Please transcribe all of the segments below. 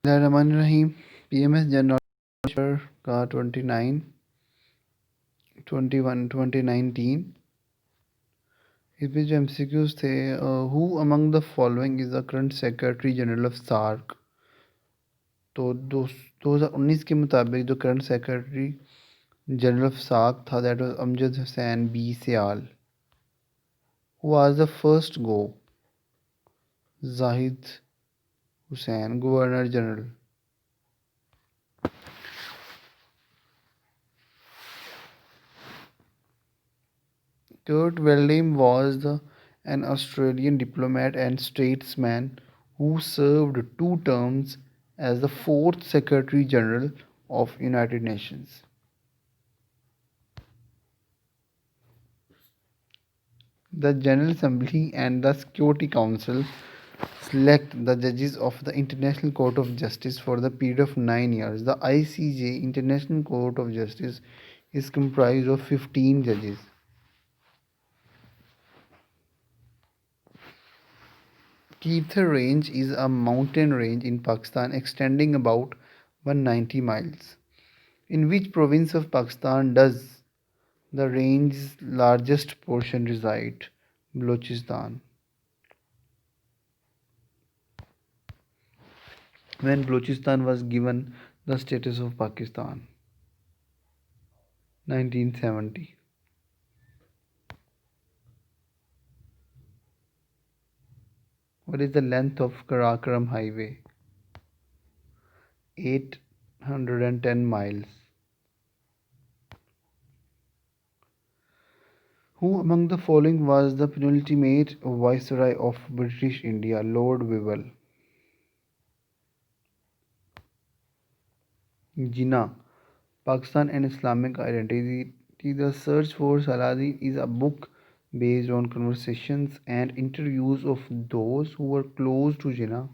Bismillahirrahmanirrahim. PMS General Knowledge का 29 21 2019 इसमें जो MCQs थे, who among the following is the current Secretary General of SAARC? तो 2019 के मुताबिक जो current secretary general of SAARC था, that was Amjad Hussain B Sial. Who was the first go? Zahid Hussain, Governor General. Kurt Waldheim was an Australian diplomat and statesman who served 2 terms as the fourth Secretary General of United Nations. The General Assembly and the Security Council select the judges of the International Court of Justice for the period of 9 years. The ICJ, International Court of Justice, is comprised of 15 judges. Kirthar Range is a mountain range in Pakistan extending about 190 miles. In which province of Pakistan does the range's largest portion reside? Balochistan. When Balochistan was given the status of Pakistan? 1970. What is the length of Karakoram Highway? 810 miles. Who among the following was the penultimate Viceroy of British India? Lord Wibble. Jinnah, Pakistan and Islamic Identity. The Search for Saladin is a book based on conversations and interviews of those who were close to Jinnah.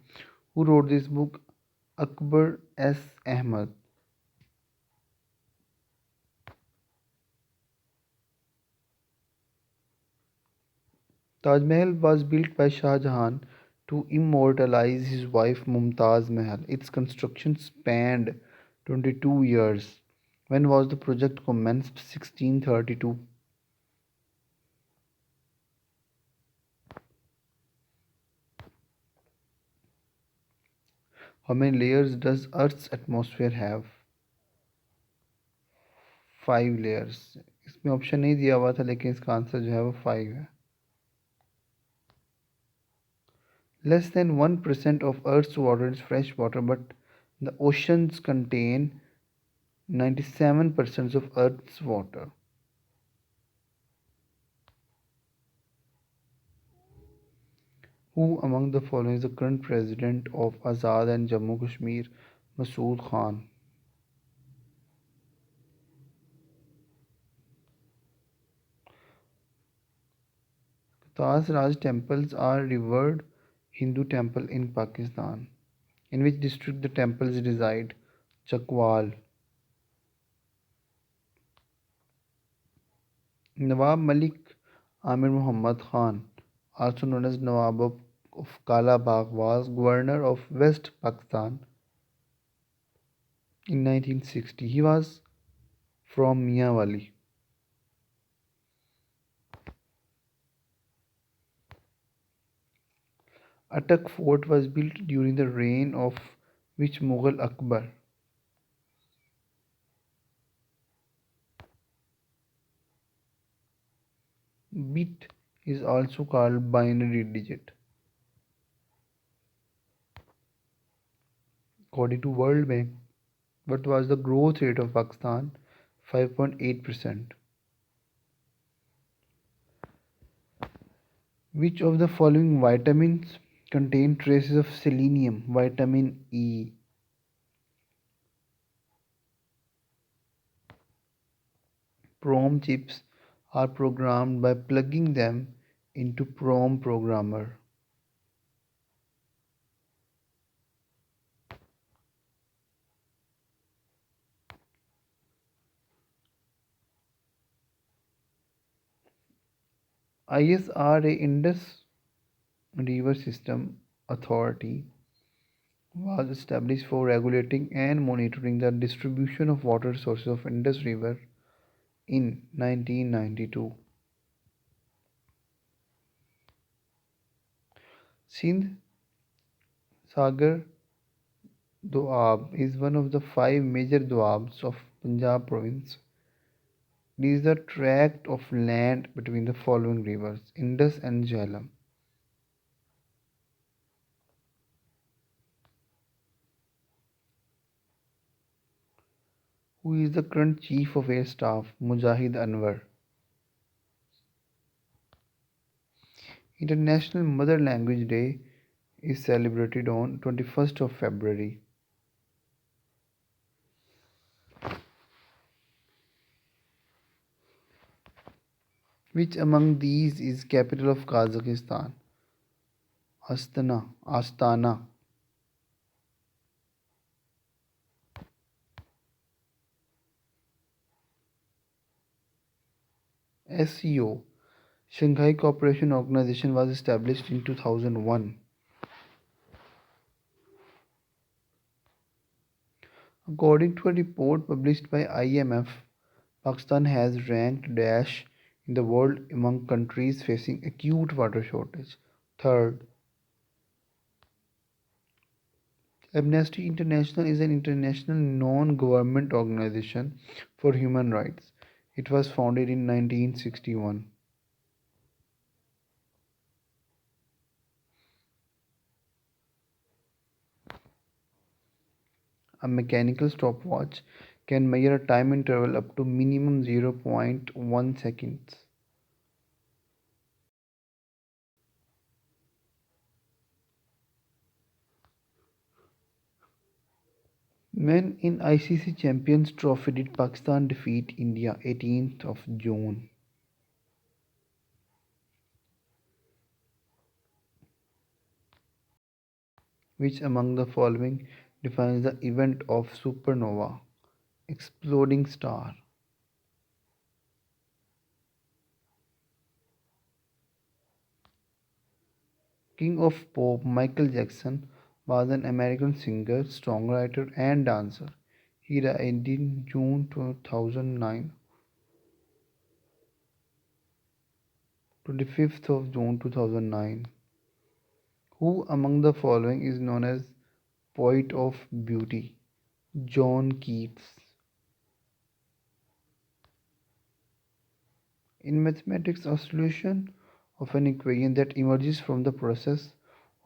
Who wrote this book? Akbar S. Ahmed. Taj Mahal was built by Shah Jahan to immortalize his wife Mumtaz Mahal. Its construction spanned 22 years. When was the project commenced? 1632. How many layers does Earth's atmosphere have? 5 layers. इसमें option नहीं दिया हुआ था, लेकिन इसका answer जो है वो 5 है. Less than 1% of Earth's water is fresh water, but the oceans contain 97% of Earth's water. Who among the following is the current president of Azad and Jammu Kashmir? Masood Khan. Taj Raj temples are revered Hindu temple in Pakistan. In which district the temples reside? Chakwal. Nawab Malik Amir Muhammad Khan, also known as Nawab of Kalabagh, was governor of West Pakistan in 1960. He was from Mianwali. Attock Fort was built during the reign of which Mughal Akbar? Bit is also called binary digit. According to World Bank, what was the growth rate of Pakistan? 5.8%. Which of the following vitamins contain traces of selenium? Vitamin E. PROM chips are programmed by plugging them into PROM programmer. ISRA, Indus River System Authority, was established for regulating and monitoring the distribution of water sources of Indus River in 1992. Sindh Sagar Doab is one of the five major doabs of Punjab province. It is the tract of land between the following rivers Indus and Jhelum. Who is the current Chief of Air Staff? Mujahid Anwar. International Mother Language Day is celebrated on 21st of February. Which among these is capital of Kazakhstan? Astana. SCO, Shanghai Cooperation Organization was established in 2001. According to a report published by IMF, Pakistan has ranked dash in the world among countries facing acute water shortage. Third, Amnesty International is an international non-government organization for human rights. It was founded in 1961. A mechanical stopwatch can measure a time interval up to minimum 0.1 seconds. When in ICC Champions Trophy did Pakistan defeat India 18th of June? Which among the following defines the event of supernova? Exploding star. King of Pop Michael Jackson was an American singer, songwriter, and dancer. He died in June 2009, 25th of June 2009. Who among the following is known as Poet of Beauty? John Keats. In mathematics, a solution of an equation that emerges from the process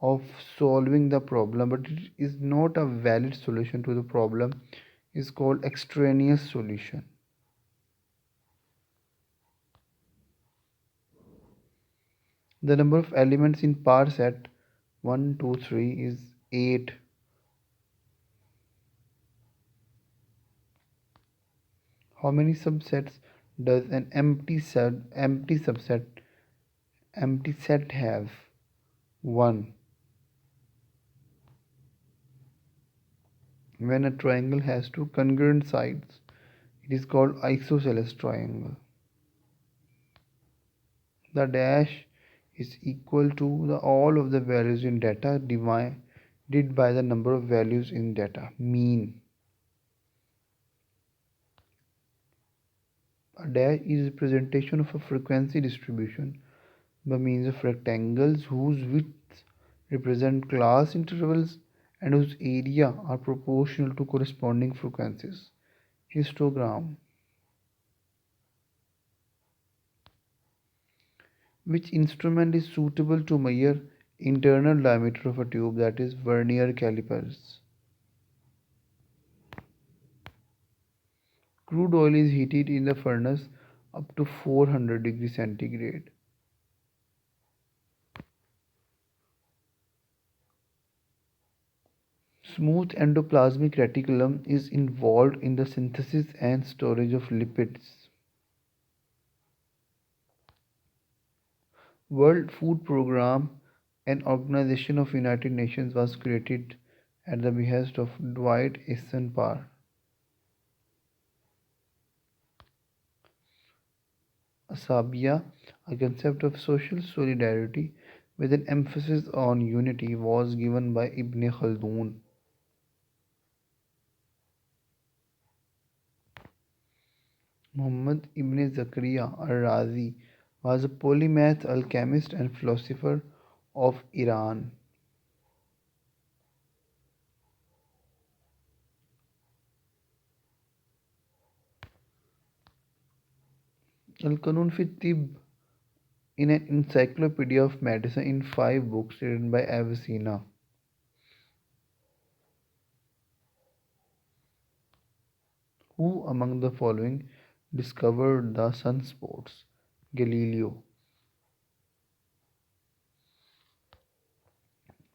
of solving the problem but it is not a valid solution to the problem is called extraneous solution. The number of elements in par set 1, 2, 3 is 8. How many subsets does an empty set have? 1. When a triangle has two congruent sides, it is called isosceles triangle. The dash is equal to all of the values in data divided by the number of values in data, mean. A dash is representation of a frequency distribution by means of rectangles whose widths represent class intervals and whose area are proportional to corresponding frequencies. Histogram. Which instrument is suitable to measure internal diameter of a tube, that is vernier calipers? Crude oil is heated in the furnace up to 400 degrees centigrade. Smooth endoplasmic reticulum is involved in the synthesis and storage of lipids. World Food Programme, an organization of United Nations, was created at the behest of Dwight Eisenhower. Asabia, a concept of social solidarity with an emphasis on unity, was given by Ibn Khaldun. Muhammad ibn Zakaria al-Razi was a polymath, alchemist, and philosopher of Iran. Al-Qanun fi Tibb in an encyclopedia of medicine in 5 books written by Avicenna. Who among the following discovered the sunspots? Galileo.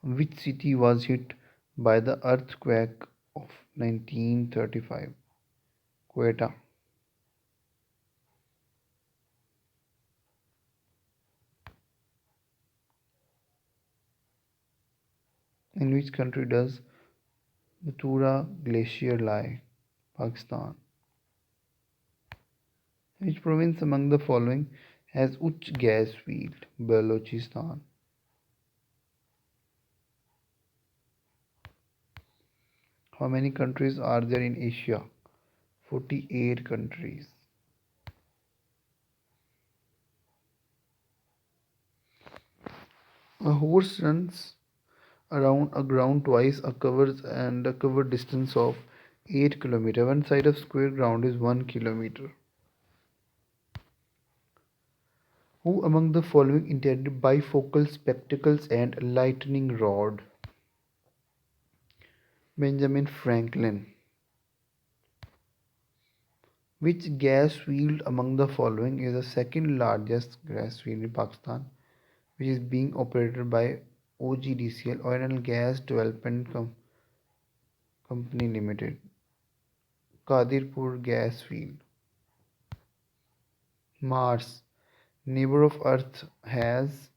Which city was hit by the earthquake of 1935? Quetta. In which country does the Tura Glacier lie? Pakistan. Which province among the following has Uch gas field? Balochistan. How many countries are there in Asia? 48 countries. A horse runs around a ground twice a covered distance of 8 km. One side of square ground is 1 km. Who among the following invented bifocal spectacles and lightning rod? Benjamin Franklin. Which gas field among the following is the second largest gas field in Pakistan, which is being operated by OGDCL Oil and Gas Development Company Limited? Qadirpur gas field. Mars, neighbor of Earth, has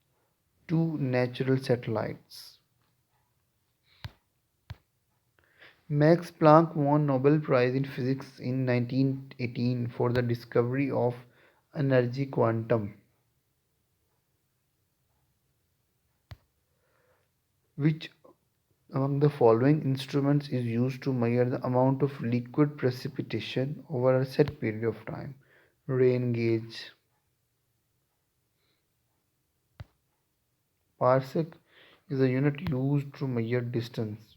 2 natural satellites. Max Planck won Nobel Prize in Physics in 1918 for the discovery of energy quantum. Which among the following instruments is used to measure the amount of liquid precipitation over a set period of time? Rain gauge. Parsec is a unit used to measure distance.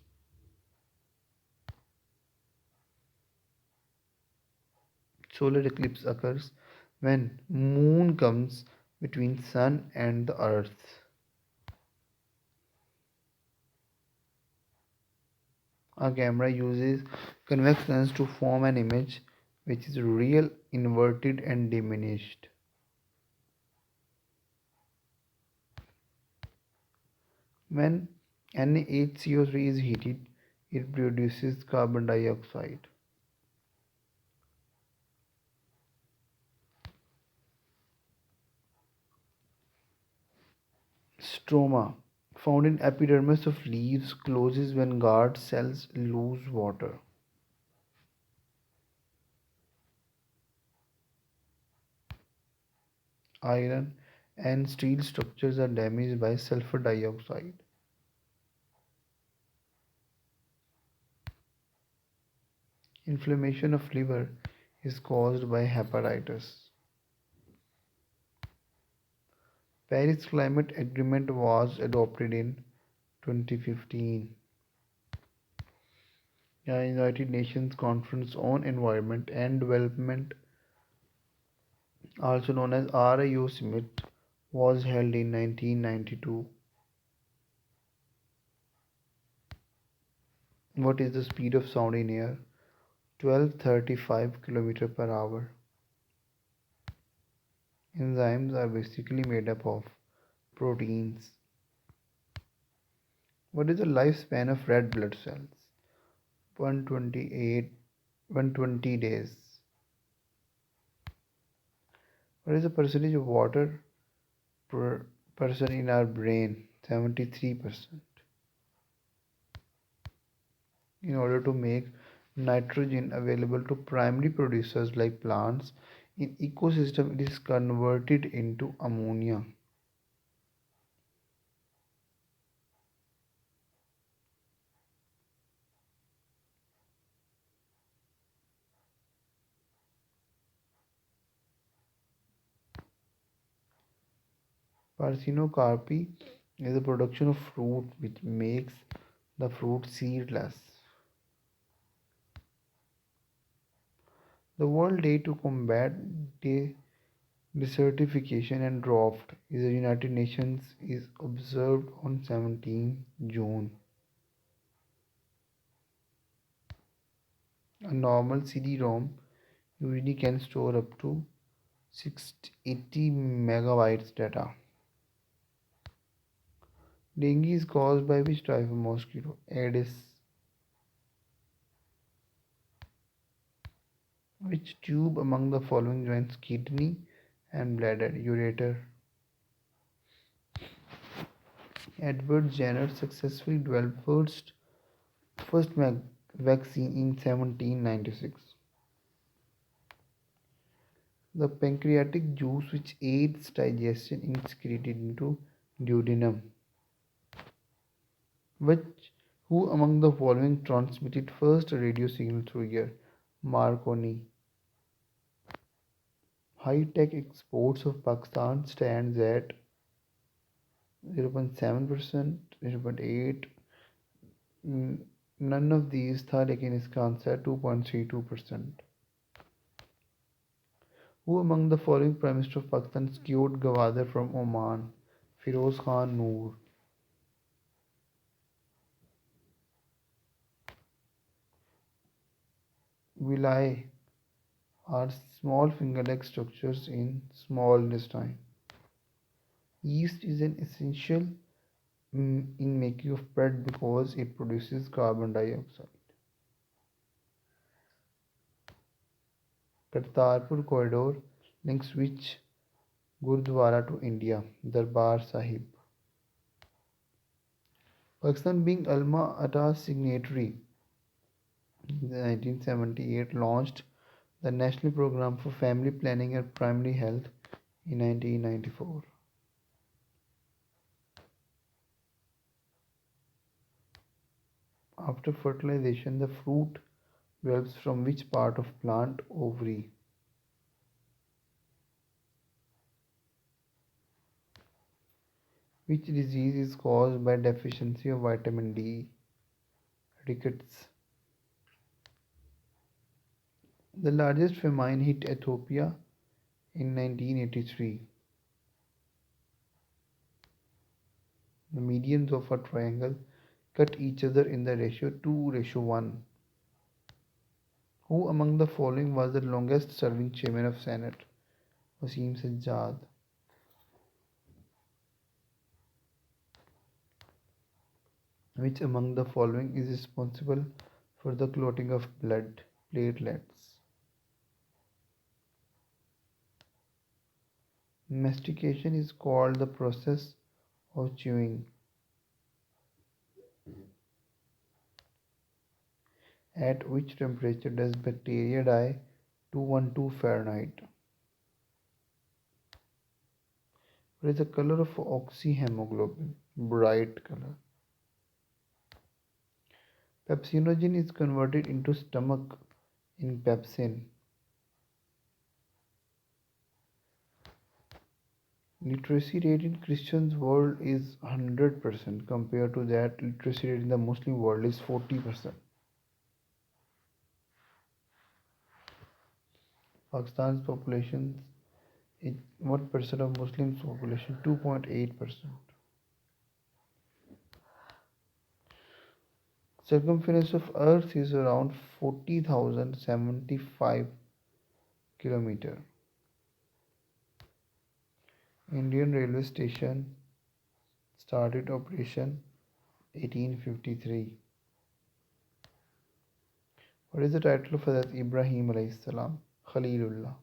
Solar eclipse occurs when moon comes between sun and the earth. A camera uses convex lens to form an image which is real, inverted, and diminished. When NaHCO3 is heated, it produces carbon dioxide. Stroma, found in epidermis of leaves, closes when guard cells lose water. Iron and steel structures are damaged by sulfur dioxide. Inflammation of liver is caused by hepatitis. Paris Climate Agreement was adopted in 2015. The United Nations Conference on Environment and Development, also known as RIO Summit, was held in 1992. What is the speed of sound in air? 1235 km per hour. Enzymes are basically made up of proteins. What is the lifespan of red blood cells? 128 120 days. What is the percentage of water per person in our brain? 73%. In order to make nitrogen available to primary producers like plants, in ecosystem it is converted into ammonia. Parthenocarpy is the production of fruit which makes the fruit seedless. The World Day to combat desertification and drought is the United Nations is observed on 17 June. A normal CD-ROM usually can store up to 680 megabytes data. Dengue is caused by which type of mosquito? Aedes. Which tube among the following joins kidney and bladder? Ureter. Edward Jenner successfully developed first vaccine in 1796. The pancreatic juice which aids digestion is secreted into duodenum. Which who among the following transmitted first radio signal through air? Marconi. High-tech exports of Pakistan stands at 0.7%, 0.8. None of these था लेकिन इसका answer 2.32%. Who among the following Prime Minister of Pakistan secured Gwadar from Oman? Firoz Khan Noor. Villi are small finger-like structures in small intestine. Yeast is an essential in making of bread because it produces carbon dioxide. Kartarpur corridor links which Gurdwara to India? Darbar Sahib. Pakistan being Alma Ata signatory in 1978 launched the National Program for Family Planning and Primary Health in 1994. After fertilization, the fruit develops from which part of plant? Ovary. Which disease is caused by deficiency of vitamin D? Rickets. The largest famine hit Ethiopia in 1983. The medians of a triangle cut each other in the ratio 2:1. Who among the following was the longest serving chairman of Senate? Wasim Sajjad. Which among the following is responsible for the clotting of blood? Platelets. Mastication is called the process of chewing. At which temperature does bacteria die? 212 Fahrenheit. What is the color of oxyhemoglobin? Bright color. Pepsinogen is converted into stomach in pepsin. Literacy rate in Christians world is 100% compared to that literacy rate in the Muslim world is 40%. Pakistan's population is what percent of Muslims population? 2.8%. Circumference of Earth is around 40,075 kilometer. Indian railway station started operation 1853. What is the title of Hazrat Ibrahim alayhi salam? Khalilullah.